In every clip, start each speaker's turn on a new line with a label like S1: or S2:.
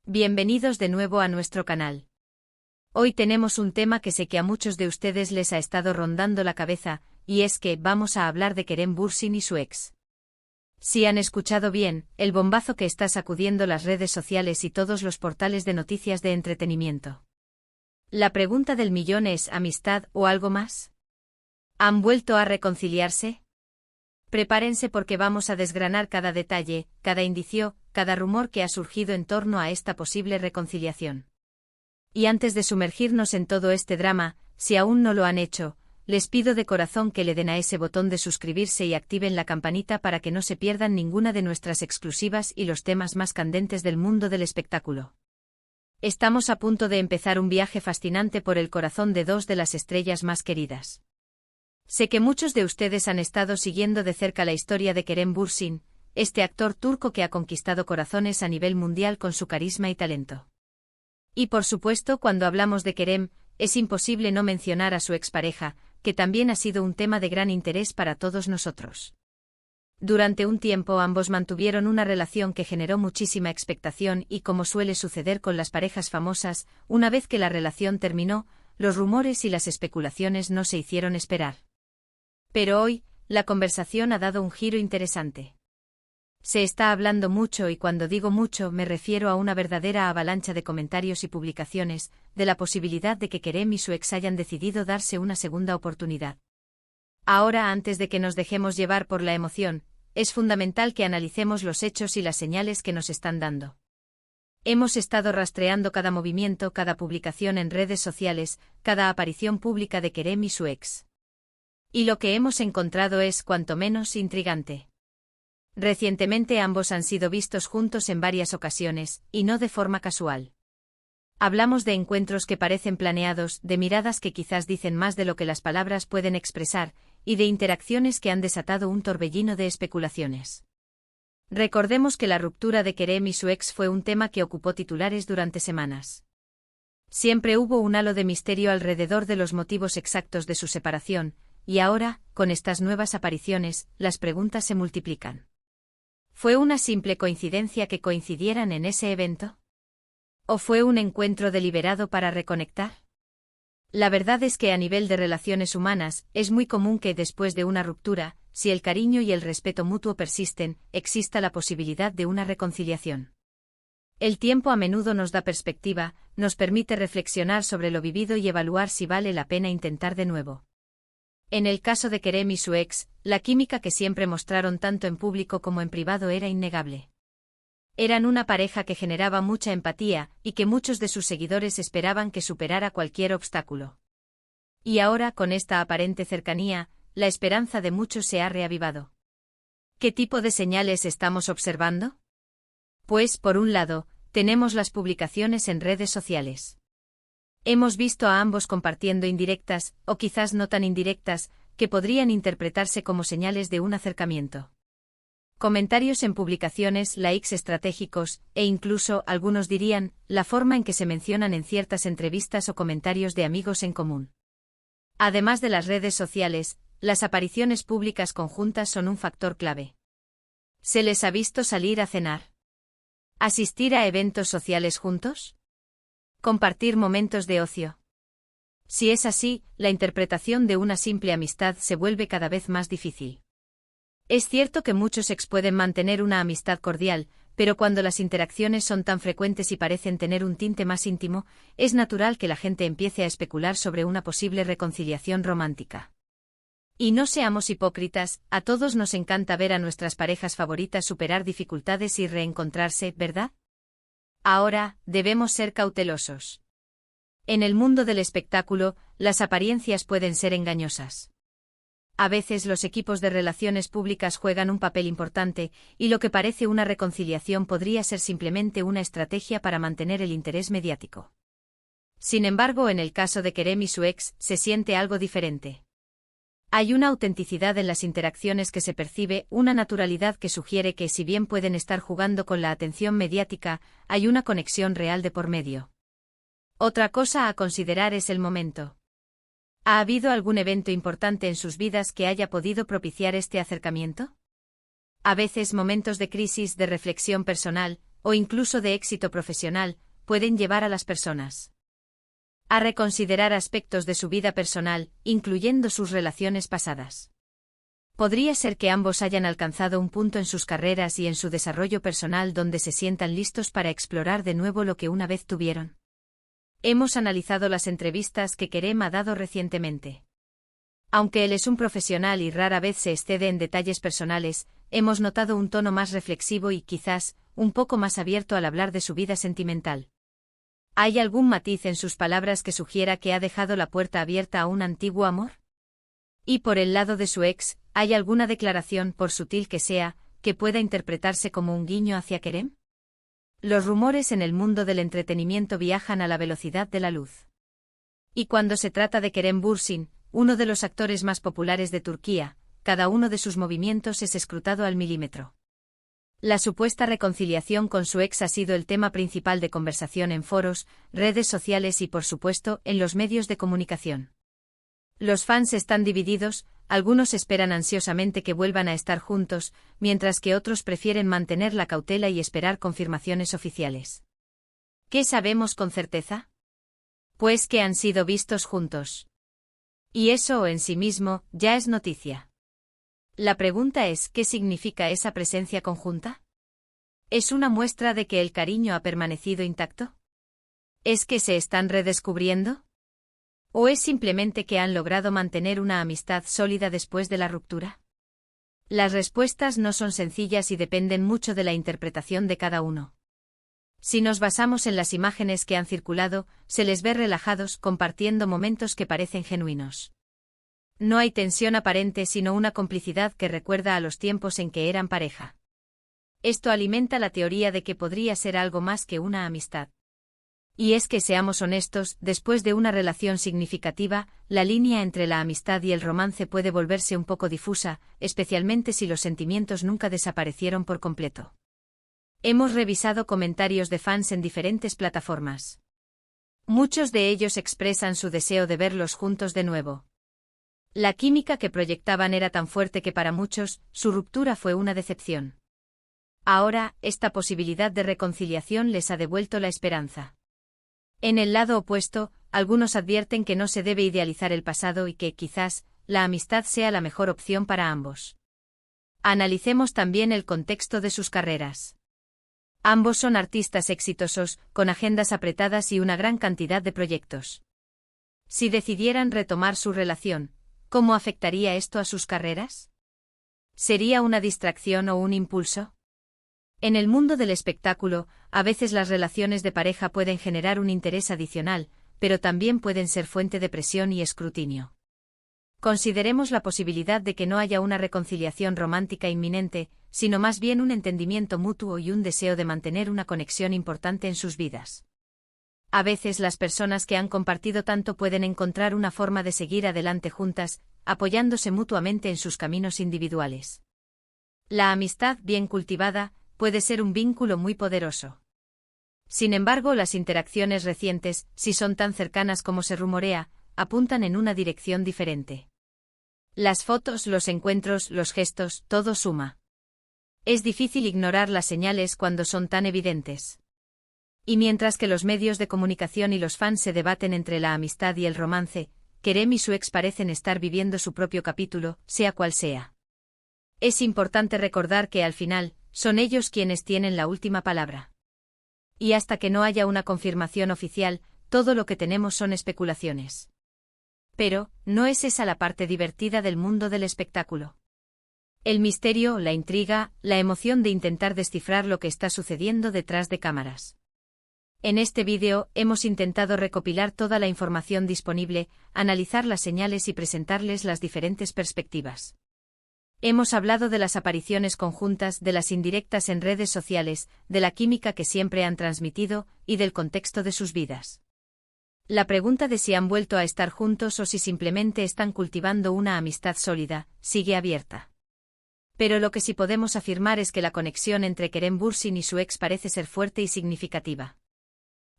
S1: Bienvenidos de nuevo a nuestro canal. Hoy tenemos un tema que sé que a muchos de ustedes les ha estado rondando la cabeza, y es que vamos a hablar de Kerem Bürsin y su ex. Si han escuchado bien, el bombazo que está sacudiendo las redes sociales y todos los portales de noticias de entretenimiento. La pregunta del millón es: ¿amistad o algo más? ¿Han vuelto a reconciliarse? Prepárense porque vamos a desgranar cada detalle, cada indicio, cada rumor que ha surgido en torno a esta posible reconciliación. Y antes de sumergirnos en todo este drama, si aún no lo han hecho, les pido de corazón que le den a ese botón de suscribirse y activen la campanita para que no se pierdan ninguna de nuestras exclusivas y los temas más candentes del mundo del espectáculo. Estamos a punto de empezar un viaje fascinante por el corazón de dos de las estrellas más queridas. Sé que muchos de ustedes han estado siguiendo de cerca la historia de Kerem Bürsin, este actor turco que ha conquistado corazones a nivel mundial con su carisma y talento. Y por supuesto, cuando hablamos de Kerem, es imposible no mencionar a su expareja, que también ha sido un tema de gran interés para todos nosotros. Durante un tiempo ambos mantuvieron una relación que generó muchísima expectación y, como suele suceder con las parejas famosas, una vez que la relación terminó, los rumores y las especulaciones no se hicieron esperar. Pero hoy, la conversación ha dado un giro interesante. Se está hablando mucho, y cuando digo mucho me refiero a una verdadera avalancha de comentarios y publicaciones, de la posibilidad de que Kerem y su ex hayan decidido darse una segunda oportunidad. Ahora, antes de que nos dejemos llevar por la emoción, es fundamental que analicemos los hechos y las señales que nos están dando. Hemos estado rastreando cada movimiento, cada publicación en redes sociales, cada aparición pública de Kerem y su ex. Y lo que hemos encontrado es cuanto menos intrigante. Recientemente ambos han sido vistos juntos en varias ocasiones, y no de forma casual. Hablamos de encuentros que parecen planeados, de miradas que quizás dicen más de lo que las palabras pueden expresar, y de interacciones que han desatado un torbellino de especulaciones. Recordemos que la ruptura de Kerem y su ex fue un tema que ocupó titulares durante semanas. Siempre hubo un halo de misterio alrededor de los motivos exactos de su separación, y ahora, con estas nuevas apariciones, las preguntas se multiplican. ¿Fue una simple coincidencia que coincidieran en ese evento? ¿O fue un encuentro deliberado para reconectar? La verdad es que a nivel de relaciones humanas, es muy común que después de una ruptura, si el cariño y el respeto mutuo persisten, exista la posibilidad de una reconciliación. El tiempo a menudo nos da perspectiva, nos permite reflexionar sobre lo vivido y evaluar si vale la pena intentar de nuevo. En el caso de Kerem y su ex, la química que siempre mostraron tanto en público como en privado era innegable. Eran una pareja que generaba mucha empatía, y que muchos de sus seguidores esperaban que superara cualquier obstáculo. Y ahora, con esta aparente cercanía, la esperanza de muchos se ha reavivado. ¿Qué tipo de señales estamos observando? Pues, por un lado, tenemos las publicaciones en redes sociales. Hemos visto a ambos compartiendo indirectas, o quizás no tan indirectas, que podrían interpretarse como señales de un acercamiento. Comentarios en publicaciones, likes estratégicos, e incluso, algunos dirían, la forma en que se mencionan en ciertas entrevistas o comentarios de amigos en común. Además de las redes sociales, las apariciones públicas conjuntas son un factor clave. ¿Se les ha visto salir a cenar? ¿Asistir a eventos sociales juntos? ¿Compartir momentos de ocio? Si es así, la interpretación de una simple amistad se vuelve cada vez más difícil. Es cierto que muchos ex pueden mantener una amistad cordial, pero cuando las interacciones son tan frecuentes y parecen tener un tinte más íntimo, es natural que la gente empiece a especular sobre una posible reconciliación romántica. Y no seamos hipócritas, a todos nos encanta ver a nuestras parejas favoritas superar dificultades y reencontrarse, ¿verdad? Ahora, debemos ser cautelosos. En el mundo del espectáculo, las apariencias pueden ser engañosas. A veces los equipos de relaciones públicas juegan un papel importante, y lo que parece una reconciliación podría ser simplemente una estrategia para mantener el interés mediático. Sin embargo, en el caso de Kerem y su ex, se siente algo diferente. Hay una autenticidad en las interacciones que se percibe, una naturalidad que sugiere que, si bien pueden estar jugando con la atención mediática, hay una conexión real de por medio. Otra cosa a considerar es el momento. ¿Ha habido algún evento importante en sus vidas que haya podido propiciar este acercamiento? A veces momentos de crisis, de reflexión personal, o incluso de éxito profesional, pueden llevar a las personas a reconsiderar aspectos de su vida personal, incluyendo sus relaciones pasadas. Podría ser que ambos hayan alcanzado un punto en sus carreras y en su desarrollo personal donde se sientan listos para explorar de nuevo lo que una vez tuvieron. Hemos analizado las entrevistas que Kerem ha dado recientemente. Aunque él es un profesional y rara vez se excede en detalles personales, hemos notado un tono más reflexivo y quizás un poco más abierto al hablar de su vida sentimental. ¿Hay algún matiz en sus palabras que sugiera que ha dejado la puerta abierta a un antiguo amor? Y por el lado de su ex, ¿hay alguna declaración, por sutil que sea, que pueda interpretarse como un guiño hacia Kerem? Los rumores en el mundo del entretenimiento viajan a la velocidad de la luz. Y cuando se trata de Kerem Bürsin, uno de los actores más populares de Turquía, cada uno de sus movimientos es escrutado al milímetro. La supuesta reconciliación con su ex ha sido el tema principal de conversación en foros, redes sociales y por supuesto en los medios de comunicación. Los fans están divididos, algunos esperan ansiosamente que vuelvan a estar juntos, mientras que otros prefieren mantener la cautela y esperar confirmaciones oficiales. ¿Qué sabemos con certeza? Pues que han sido vistos juntos. Y eso en sí mismo ya es noticia. La pregunta es, ¿qué significa esa presencia conjunta? ¿Es una muestra de que el cariño ha permanecido intacto? ¿Es que se están redescubriendo? ¿O es simplemente que han logrado mantener una amistad sólida después de la ruptura? Las respuestas no son sencillas y dependen mucho de la interpretación de cada uno. Si nos basamos en las imágenes que han circulado, se les ve relajados compartiendo momentos que parecen genuinos. No hay tensión aparente sino una complicidad que recuerda a los tiempos en que eran pareja. Esto alimenta la teoría de que podría ser algo más que una amistad. Y es que seamos honestos, después de una relación significativa, la línea entre la amistad y el romance puede volverse un poco difusa, especialmente si los sentimientos nunca desaparecieron por completo. Hemos revisado comentarios de fans en diferentes plataformas. Muchos de ellos expresan su deseo de verlos juntos de nuevo. La química que proyectaban era tan fuerte que para muchos, su ruptura fue una decepción. Ahora, esta posibilidad de reconciliación les ha devuelto la esperanza. En el lado opuesto, algunos advierten que no se debe idealizar el pasado y que, quizás, la amistad sea la mejor opción para ambos. Analicemos también el contexto de sus carreras. Ambos son artistas exitosos, con agendas apretadas y una gran cantidad de proyectos. Si decidieran retomar su relación, ¿cómo afectaría esto a sus carreras? ¿Sería una distracción o un impulso? En el mundo del espectáculo, a veces las relaciones de pareja pueden generar un interés adicional, pero también pueden ser fuente de presión y escrutinio. Consideremos la posibilidad de que no haya una reconciliación romántica inminente, sino más bien un entendimiento mutuo y un deseo de mantener una conexión importante en sus vidas. A veces las personas que han compartido tanto pueden encontrar una forma de seguir adelante juntas, apoyándose mutuamente en sus caminos individuales. La amistad bien cultivada puede ser un vínculo muy poderoso. Sin embargo, las interacciones recientes, si son tan cercanas como se rumorea, apuntan en una dirección diferente. Las fotos, los encuentros, los gestos, todo suma. Es difícil ignorar las señales cuando son tan evidentes. Y mientras que los medios de comunicación y los fans se debaten entre la amistad y el romance, Kerem y su ex parecen estar viviendo su propio capítulo, sea cual sea. Es importante recordar que al final, son ellos quienes tienen la última palabra. Y hasta que no haya una confirmación oficial, todo lo que tenemos son especulaciones. Pero, ¿no es esa la parte divertida del mundo del espectáculo? El misterio, la intriga, la emoción de intentar descifrar lo que está sucediendo detrás de cámaras. En este vídeo, hemos intentado recopilar toda la información disponible, analizar las señales y presentarles las diferentes perspectivas. Hemos hablado de las apariciones conjuntas, de las indirectas en redes sociales, de la química que siempre han transmitido, y del contexto de sus vidas. La pregunta de si han vuelto a estar juntos o si simplemente están cultivando una amistad sólida, sigue abierta. Pero lo que sí podemos afirmar es que la conexión entre Kerem Bürsin y su ex parece ser fuerte y significativa.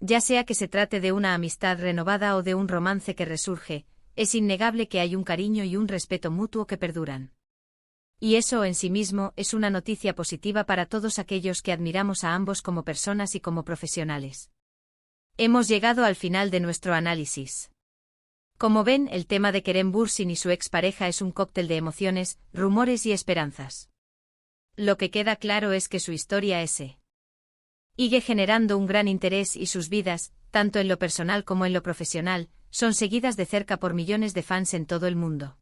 S1: Ya sea que se trate de una amistad renovada o de un romance que resurge, es innegable que hay un cariño y un respeto mutuo que perduran. Y eso en sí mismo es una noticia positiva para todos aquellos que admiramos a ambos como personas y como profesionales. Hemos llegado al final de nuestro análisis. Como ven, el tema de Kerem Bürsin y su expareja es un cóctel de emociones, rumores y esperanzas. Lo que queda claro es que su historia sigue generando un gran interés y sus vidas, tanto en lo personal como en lo profesional, son seguidas de cerca por millones de fans en todo el mundo.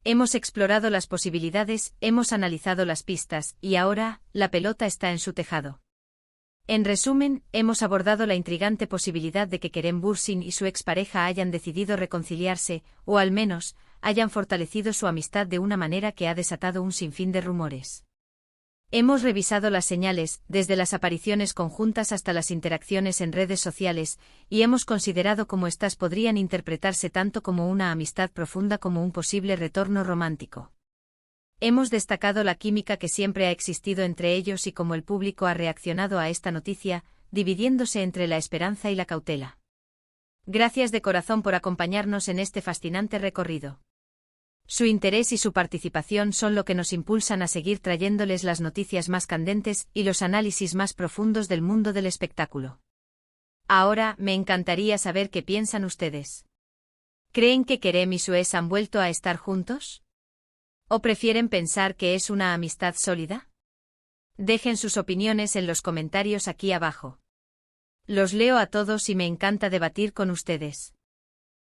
S1: Hemos explorado las posibilidades, hemos analizado las pistas, y ahora, la pelota está en su tejado. En resumen, hemos abordado la intrigante posibilidad de que Kerem Bürsin y su expareja hayan decidido reconciliarse, o al menos, hayan fortalecido su amistad de una manera que ha desatado un sinfín de rumores. Hemos revisado las señales, desde las apariciones conjuntas hasta las interacciones en redes sociales, y hemos considerado cómo éstas podrían interpretarse tanto como una amistad profunda como un posible retorno romántico. Hemos destacado la química que siempre ha existido entre ellos y cómo el público ha reaccionado a esta noticia, dividiéndose entre la esperanza y la cautela. Gracias de corazón por acompañarnos en este fascinante recorrido. Su interés y su participación son lo que nos impulsan a seguir trayéndoles las noticias más candentes y los análisis más profundos del mundo del espectáculo. Ahora, me encantaría saber qué piensan ustedes. ¿Creen que Kerem y su ex han vuelto a estar juntos? ¿O prefieren pensar que es una amistad sólida? Dejen sus opiniones en los comentarios aquí abajo. Los leo a todos y me encanta debatir con ustedes.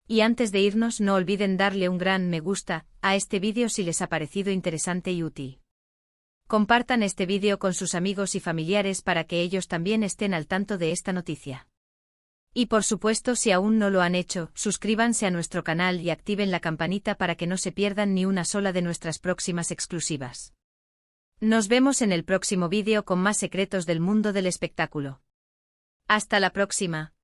S1: Y antes de irnos, no olviden darle un gran me gusta a este vídeo si les ha parecido interesante y útil. Compartan este vídeo con sus amigos y familiares para que ellos también estén al tanto de esta noticia. Y por supuesto, si aún no lo han hecho, suscríbanse a nuestro canal y activen la campanita para que no se pierdan ni una sola de nuestras próximas exclusivas. Nos vemos en el próximo vídeo con más secretos del mundo del espectáculo. Hasta la próxima.